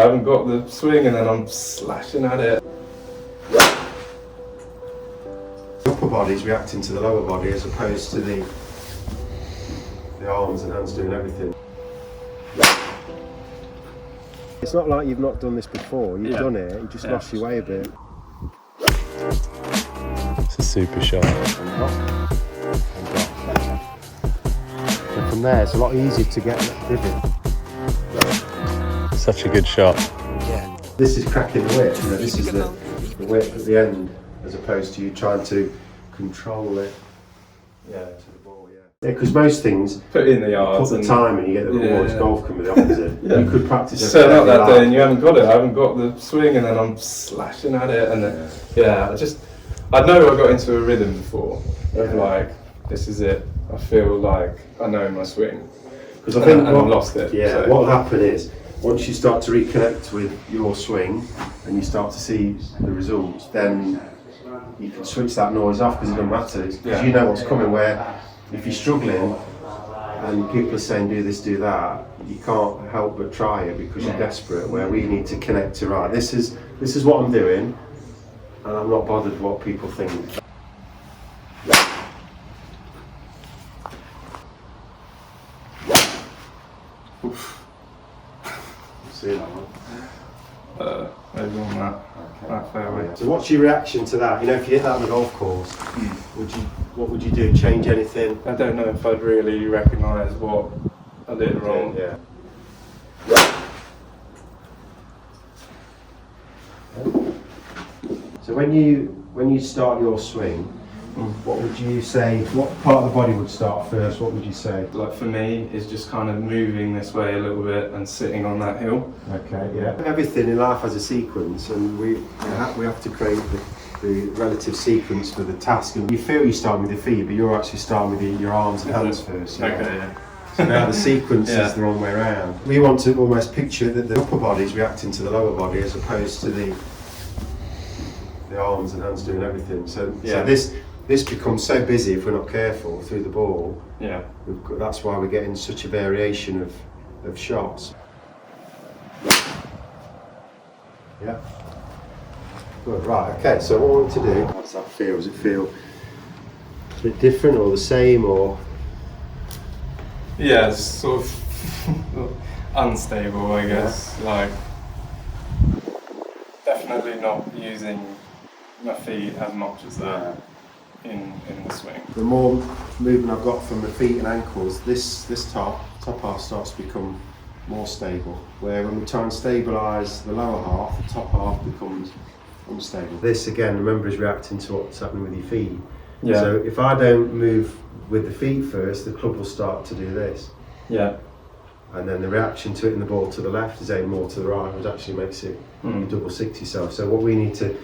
I haven't got the swing and then I'm slashing at it. The upper body's reacting to the lower body as opposed to the arms and hands doing everything. It's not like you've not done this before, you've done it, you just lost your way a bit. It's a super shot. And drop. And from there it's a lot easier to get that divot. Such a good shot. Yeah. This is cracking the whip, you know, this is the whip at the end as opposed to you trying to control it. Yeah, to the ball, yeah. Yeah, because most things, Put in the yards. put the time and you get the ball, it's golf coming the opposite. You could practice turn up that day and you haven't got it. I haven't got the swing and then I'm slashing at it and then, I know I got into a rhythm before of like, this is it. I feel like I know my swing. Because I think I lost it. Yeah, so. what will happen is, once you start to reconnect with your swing and you start to see the results, then you can switch that noise off because it doesn't matter. Because you know what's coming, where if you're struggling and people are saying do this, do that, you can't help but try it because you're desperate, where we need to connect to, right, this is what I'm doing and I'm not bothered what people think. See that one? Maybe on that fairway. So what's your reaction to that? You know, if you hit that on the golf course, what would you do? Change anything? I don't know if I'd really recognise what I did wrong. Yeah. So when you start your swing, what would you say? What part of the body would start first? What would you say? Like for me, is just kind of moving this way a little bit and sitting on that hill. Okay, yeah. Everything in life has a sequence, and we have to create the relative sequence for the task. And you feel you start with your feet, but you're actually starting with your arms and hands first. Okay, yeah. So now the sequence is the wrong way around. We want to almost picture that the upper body is reacting to the lower body as opposed to the arms and hands doing everything. So this becomes so busy if we're not careful through the ball. Yeah. That's why we're getting such a variation of shots. Yeah. Good, right, okay, so what I want to do, how does that feel? Does it feel a bit different or the same or? Yeah, it's sort of unstable, I guess. Like, definitely not using my feet as much as that. In the swing. The more movement I've got from the feet and ankles, this top half starts to become more stable. Where when we try and stabilise the lower half, the top half becomes unstable. This again, remember, is reacting to what's happening with your feet. Yeah. So if I don't move with the feet first, the club will start to do this. Yeah. And then the reaction to it in the ball to the left is aimed more to the right, which actually makes it double 60 yourself. So what we need to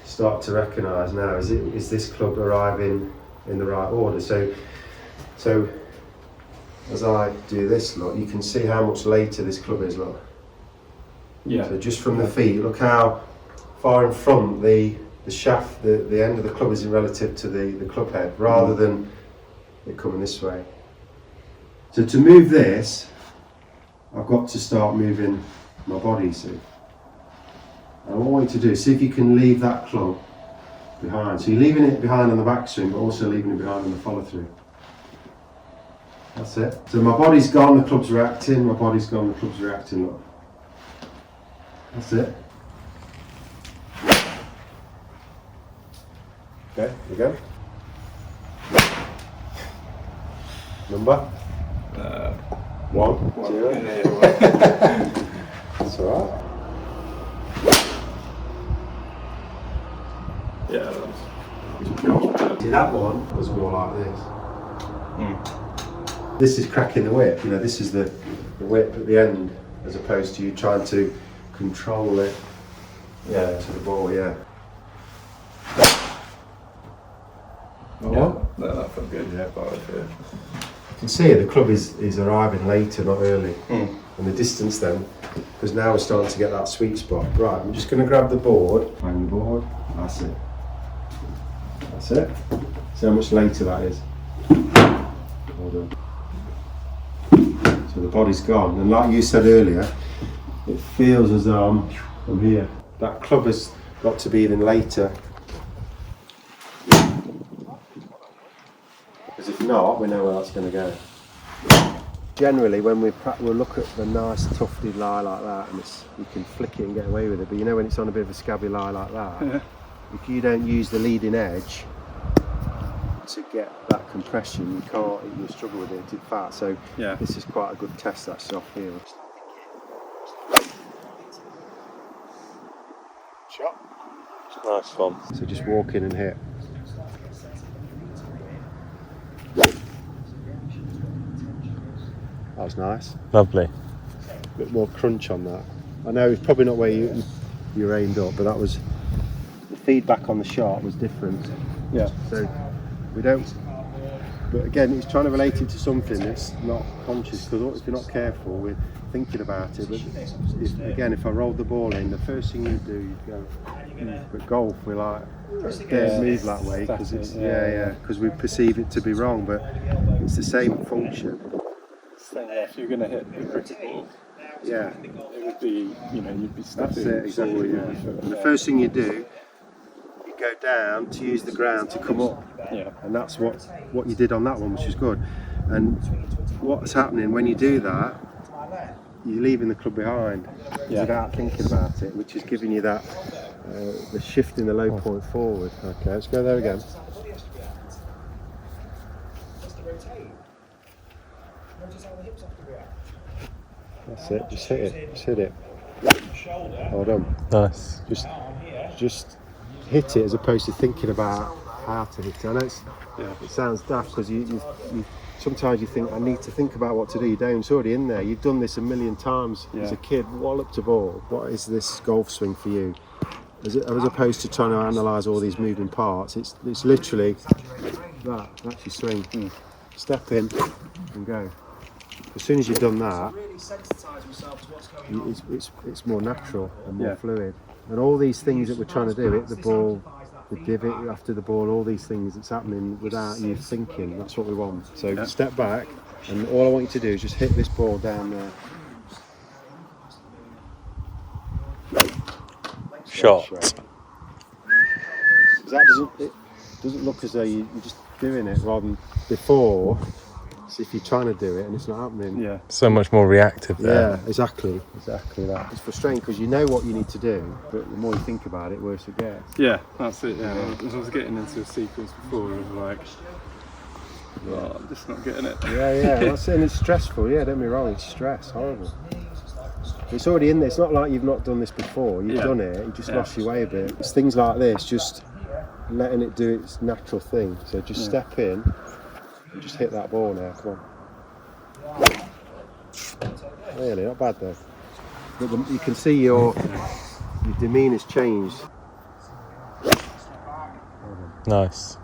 start to recognise now is this club arriving in the right order. So as I do this, look, you can see how much later this club is, look. Yeah. So just from the feet, look how far in front the shaft, the end of the club is in relative to the club head, rather than it coming this way. So to move this, I've got to start moving my body, see. And what I want you to do, see if you can leave that club behind. So you're leaving it behind on the backswing, but also leaving it behind on the follow through. That's it. So my body's gone, the club's reacting, my body's gone, the club's reacting, look. That's it. Okay, here we go. Number? 1, 0. That's alright. Yeah. See, that one was more like this. This is cracking the whip, you know, this is the whip at the end as opposed to you trying to control it to the ball, yeah. That felt good. Yeah. You can see the club is arriving later, not early. And the distance then, because now we're starting to get that sweet spot. Right, I'm just going to grab the board. Hang the board, that's it. That's it. See how much later that is. Well done. So the body's gone, and like you said earlier, it feels as though I'm here. That club has got to be even later. Because if not, we know where that's going to go. Generally, when we'll look at the nice tufted lie like that, and you can flick it and get away with it. But you know when it's on a bit of a scabby lie like that, if you don't use the leading edge to get that compression, you'll struggle with it. It's fat. So this is quite a good test, that soft heel. Shot. Nice one. So just walk in and hit. That was nice. Lovely. A bit more crunch on that. I know it's probably not where you aimed up, but that was, the feedback on the shot was different. Yeah. So we don't, but again, it's trying to relate it to something that's not conscious, because if you're not careful, we're thinking about it. But if I rolled the ball in, the first thing you do, you go. But golf, we're like, don't move that way, because it's because we perceive it to be wrong, but it's the same function. If you're going to hit the cricket ball, it would be, you'd be stepping. That's it, exactly. Yeah. And the first thing you do, you go down to use the ground to come up. Yeah. And that's what you did on that one, which is good. And what's happening when you do that, you're leaving the club behind without thinking about it, which is giving you that the shift in the low point forward. Okay, let's go there again. That's it, just hit it, just hit it. Well done. Nice. Just hit it as opposed to thinking about how to hit it. I know it sounds daft, because you sometimes you think, I need to think about what to do. You don't, it's already in there. You've done this a million times as a kid. Walloped a ball. What is this golf swing for you? As opposed to trying to analyse all these moving parts, it's literally that's your swing. Step in and go. As soon as you've done that, it's more natural and more fluid. And all these things that we're trying to do, hit the ball, the divot after the ball, all these things, it's happening without you thinking. That's what we want. So step back, and all I want you to do is just hit this ball down there. Shot. It doesn't look as though you're just doing it, rather than before. So if you're trying to do it and it's not happening, So much more reactive there. Yeah, exactly that. It's frustrating because you know what you need to do, but the more you think about it, worse it gets. Yeah, that's it. Yeah, I was getting into a sequence before of like, I'm just not getting it. Yeah. That's it, and it's stressful. Yeah, don't be wrong. It's stress, horrible. It's already in there. It's not like you've not done this before. You've done it. You just lost your way a bit. It's things like this, just letting it do its natural thing. So just step in. And just hit that ball now, come on. Really, not bad though. But you can see your demeanour's changed. Nice.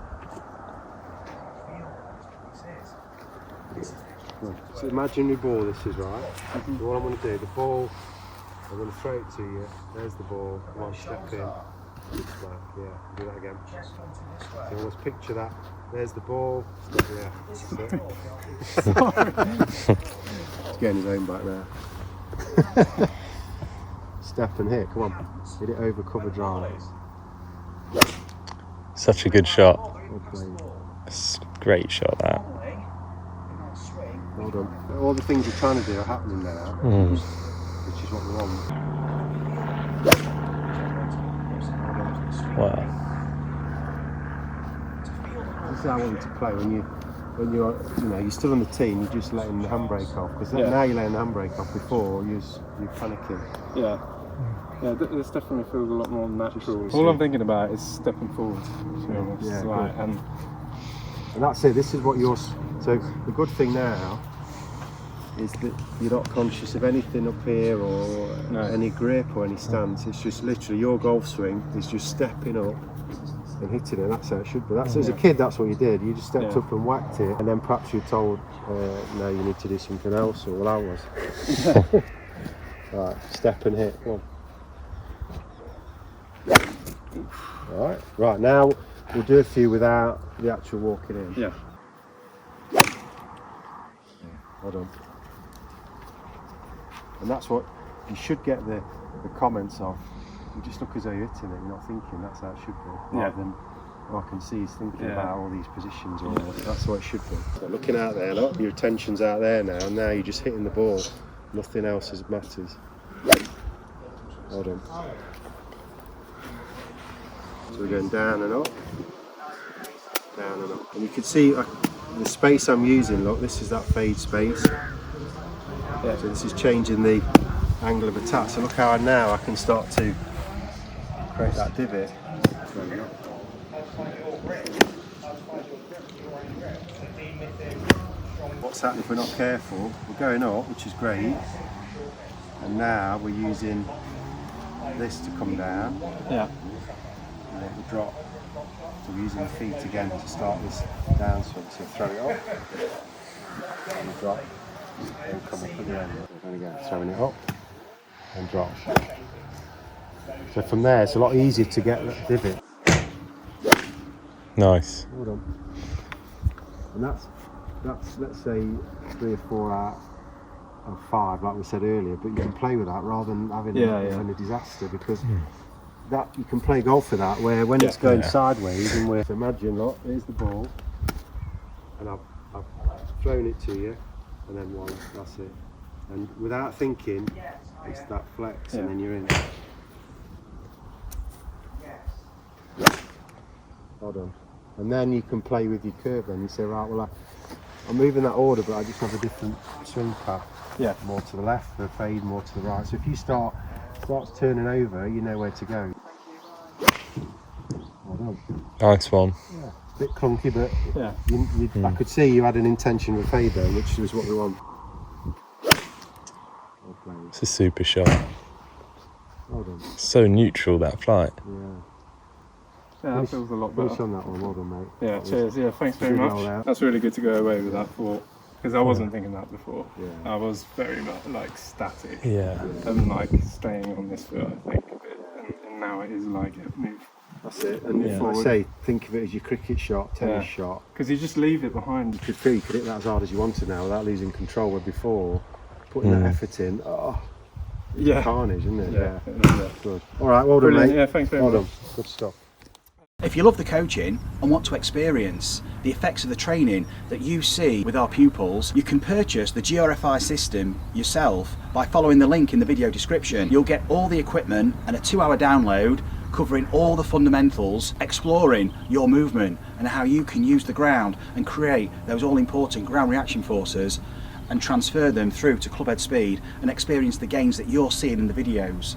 It's an imaginary ball, this is, right? So what I'm going to do, the ball, I'm going to throw it to you. There's the ball. Come on, step in. Yeah, do that again. So always picture that. There's the ball. Yeah, that's it. He's getting his own back there. Step and hit, come on. Hit it over cover drive. Such a good shot. Well played. It's a great shot, that. Well done. All the things you're trying to do are happening now, which is what we want. Wow. This is how I want you to play when you're still on the tee and you're just letting the handbrake off, because now you're letting the handbrake off. Before you're panicking. Yeah, this definitely feels a lot more natural. All I'm thinking about is stepping forward. And that's it. This is what you're. So the good thing now is that you're not conscious of anything up here or any grip or any stance. It's just literally your golf swing is just stepping up and hitting it. That's how it should be. That's as a kid. That's what you did. You just stepped up and whacked it, and then perhaps you're told, no, you need to do something else. Or well, I was. Right, step and hit. Come on. All right. Right now we'll do a few without the actual walking in. Yeah. Hold on. And that's what you should get the comments of, you just look as though you're hitting it, you're not thinking that's how it should be. Rather than, I can see he's thinking about all these positions, or that's what it should be. So looking out there, look, your attention's out there now, and now you're just hitting the ball. Nothing else matters. Hold on. So we're going down and up, down and up. And you can see the space I'm using, look, this is that fade space. So this is changing the angle of attack. So look how I can start to create that divot. What's happening if we're not careful? We're going up, which is great. And now we're using this to come down. Yeah. And then we drop. So we're using the feet again to start this downswing. So throw it up. And drop. And come up at the end. And again, throwing it up. And drop. So from there, it's a lot easier to get that divot. Nice. Hold on. And that's let's say 3 or 4 out of 5, like we said earlier. But you can play with that rather than having a disaster, because that you can play golf with that, where when it's going sideways and so imagine, look, here's the ball, and I've thrown it to you, and then one. That's it. And without thinking, it's that flex, and then you're in. Hold on. And then you can play with your curve, and you say, right, well, I'm moving that order, but I just have a different swing path. Yeah. More to the left, the fade more to the right. So if you starts turning over, you know where to go. Well done. Nice one. Yeah. It's a bit clunky, but I could see you had an intention with fade there, which is what we want. It's a super shot. Well done. So neutral, that flight. Yeah. Yeah, that feels a lot better. Finish on that one, well done, mate. Yeah, cheers. Yeah, thanks very much. That's really good to go away with that thought, because I wasn't thinking that before. Yeah. I was very much like static. Yeah. And like staying on this foot, I think, a bit. And now it is like a move. That's it. And like I say, think of it as your cricket shot, tennis shot. Because you just leave it behind. You could feel you could hit that as hard as you wanted now without losing control, where before, putting that effort in, carnage, isn't it? Yeah. Good. All right, well done, Brilliant. mate. Yeah, thanks very much. much. Good stuff. If you love the coaching and want to experience the effects of the training that you see with our pupils, you can purchase the GRFI system yourself by following the link in the video description. You'll get all the equipment and a 2-hour download covering all the fundamentals, exploring your movement and how you can use the ground and create those all-important ground reaction forces and transfer them through to clubhead speed and experience the gains that you're seeing in the videos.